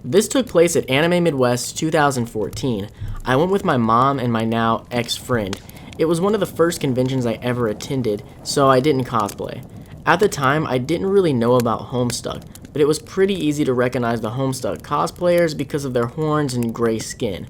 This took place at Anime Midwest 2014. I went with my mom and my now ex-friend. It was one of the first conventions I ever attended, so I didn't cosplay. At the time, I didn't really know about Homestuck, but it was pretty easy to recognize the Homestuck cosplayers because of their horns and gray skin.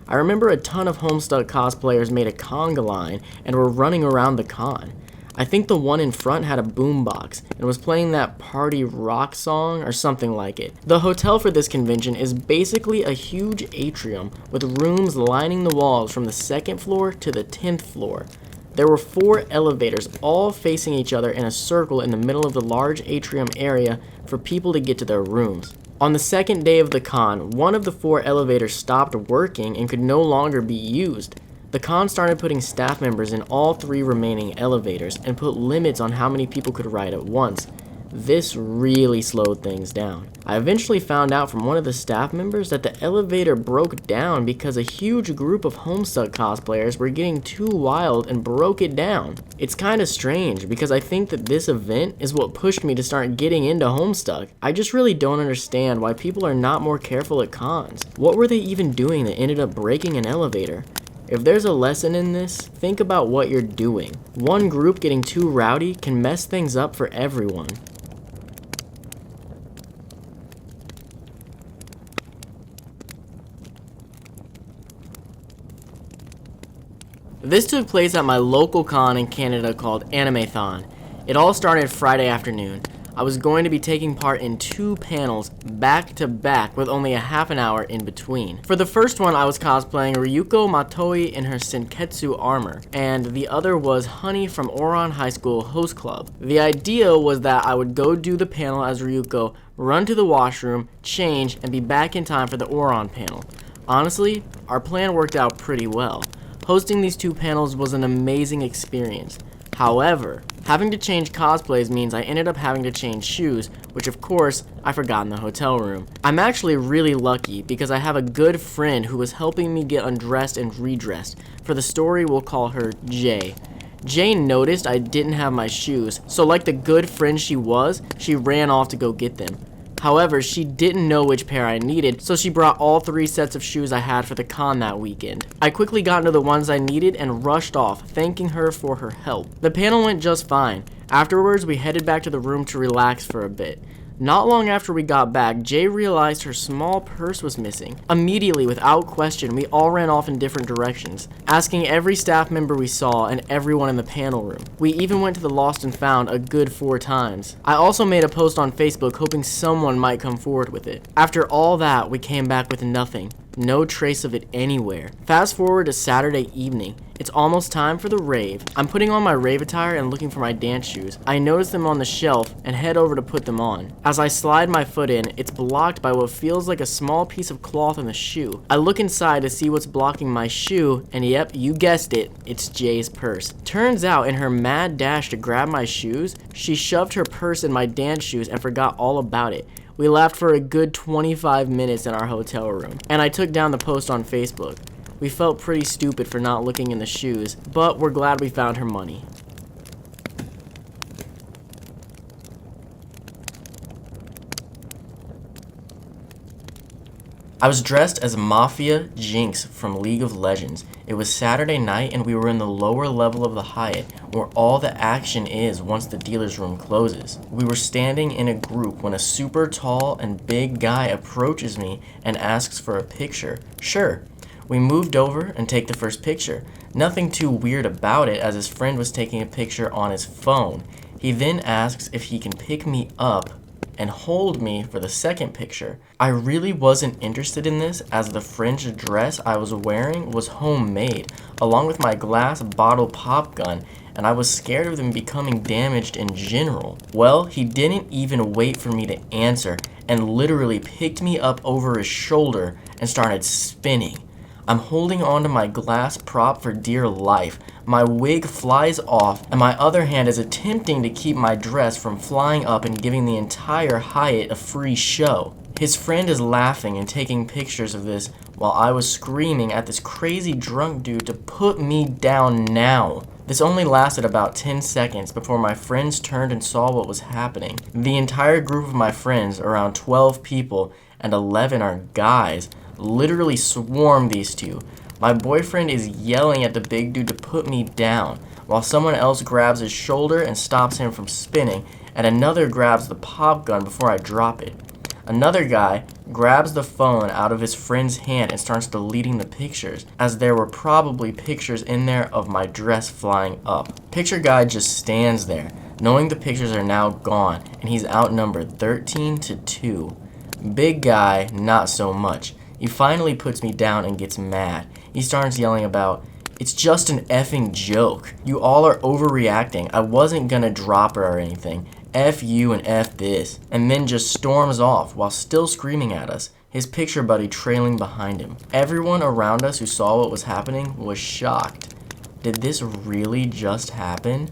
I remember a ton of Homestuck cosplayers made a conga line and were running around the con. I think the one in front had a boombox and was playing that party rock song or something like it. The hotel for this convention is basically a huge atrium with rooms lining the walls from the 2nd floor to the 10th floor. There were 4 elevators all facing each other in a circle in the middle of the large atrium area for people to get to their rooms. On the 2nd day of the con, one of the 4 elevators stopped working and could no longer be used. The con started putting staff members in all 3 remaining elevators and put limits on how many people could ride at once. This really slowed things down. I eventually found out from one of the staff members that the elevator broke down because a huge group of Homestuck cosplayers were getting too wild and broke it down. It's kinda strange because I think that this event is what pushed me to start getting into Homestuck. I just really don't understand why people are not more careful at cons. What were they even doing that ended up breaking an elevator? If there's a lesson in this, think about what you're doing. One group getting too rowdy can mess things up for everyone. This took place at my local con in Canada called Animathon. It all started Friday afternoon. I was going to be taking part in 2 panels back to back with only a half an hour in between. For the first one, I was cosplaying Ryuko Matoi in her Senketsu armor, and the other was Honey from Ouran High School Host Club. The idea was that I would go do the panel as Ryuko, run to the washroom, change, and be back in time for the Ouran panel. Honestly, our plan worked out pretty well. Hosting these 2 panels was an amazing experience. However, having to change cosplays means I ended up having to change shoes, which of course, I forgot in the hotel room. I'm actually really lucky because I have a good friend who was helping me get undressed and redressed. For the story, we'll call her Jay. Jay noticed I didn't have my shoes, so like the good friend she was, she ran off to go get them. However, she didn't know which pair I needed, so she brought all 3 sets of shoes I had for the con that weekend. I quickly got into the ones I needed and rushed off, thanking her for her help. The panel went just fine. Afterwards, we headed back to the room to relax for a bit. Not long after we got back, Jay realized her small purse was missing. Immediately, without question, we all ran off in different directions, asking every staff member we saw and everyone in the panel room. We even went to the Lost and Found a good 4 times. I also made a post on Facebook hoping someone might come forward with it. After all that, we came back with nothing. No trace of it anywhere. Fast forward to Saturday evening. It's almost time for the rave. I'm putting on my rave attire and looking for my dance shoes. I notice them on the shelf and head over to put them on. As I slide my foot in, it's blocked by what feels like a small piece of cloth in the shoe. I look inside to see what's blocking my shoe, and yep, you guessed it, it's Jay's purse. Turns out, in her mad dash to grab my shoes, she shoved her purse in my dance shoes and forgot all about it. We laughed for a good 25 minutes in our hotel room, and I took down the post on Facebook. We felt pretty stupid for not looking in the shoes, but we're glad we found her money. I was dressed as Mafia Jinx from League of Legends. It was Saturday night and we were in the lower level of the Hyatt, where all the action is once the dealer's room closes. We were standing in a group when a super tall and big guy approaches me and asks for a picture. Sure. We moved over and take the first picture. Nothing too weird about it, as his friend was taking a picture on his phone. He then asks if he can pick me up and hold me for the second picture. I really wasn't interested in this, as the fringed dress I was wearing was homemade, along with my glass bottle pop gun, and I was scared of them becoming damaged in general. Well, he didn't even wait for me to answer, and literally picked me up over his shoulder and started spinning. I'm holding onto my glass prop for dear life. My wig flies off, and my other hand is attempting to keep my dress from flying up and giving the entire Hyatt a free show. His friend is laughing and taking pictures of this while I was screaming at this crazy drunk dude to put me down now. This only lasted about 10 seconds before my friends turned and saw what was happening. The entire group of my friends, around 12 people, and 11 are guys, literally swarmed these two. My boyfriend is yelling at the big dude to put me down, while someone else grabs his shoulder and stops him from spinning, and another grabs the pop gun before I drop it. Another guy grabs the phone out of his friend's hand and starts deleting the pictures, as there were probably pictures in there of my dress flying up. Picture guy just stands there, knowing the pictures are now gone, and he's outnumbered 13-2. Big guy, not so much. He finally puts me down and gets mad. He starts yelling about, "It's just an effing joke. You all are overreacting. I wasn't gonna drop her or anything. F you and F this," and then just storms off while still screaming at us, his picture buddy trailing behind him. Everyone around us who saw what was happening was shocked. Did this really just happen?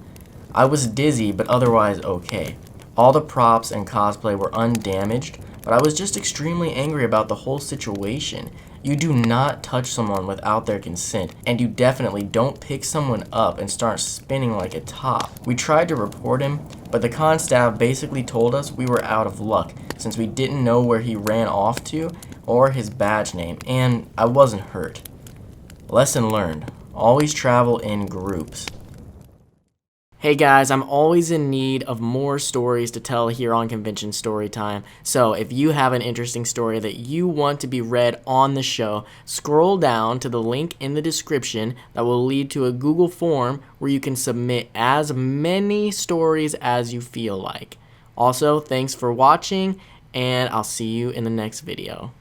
I was dizzy, but otherwise okay. All the props and cosplay were undamaged, but I was just extremely angry about the whole situation. You do not touch someone without their consent, and you definitely don't pick someone up and start spinning like a top. We tried to report him, but the con staff basically told us we were out of luck since we didn't know where he ran off to or his badge name, and I wasn't hurt. Lesson learned: always travel in groups. Hey guys, I'm always in need of more stories to tell here on Convention Storytime. So if you have an interesting story that you want to be read on the show, scroll down to the link in the description that will lead to a Google form where you can submit as many stories as you feel like. Also, thanks for watching, and I'll see you in the next video.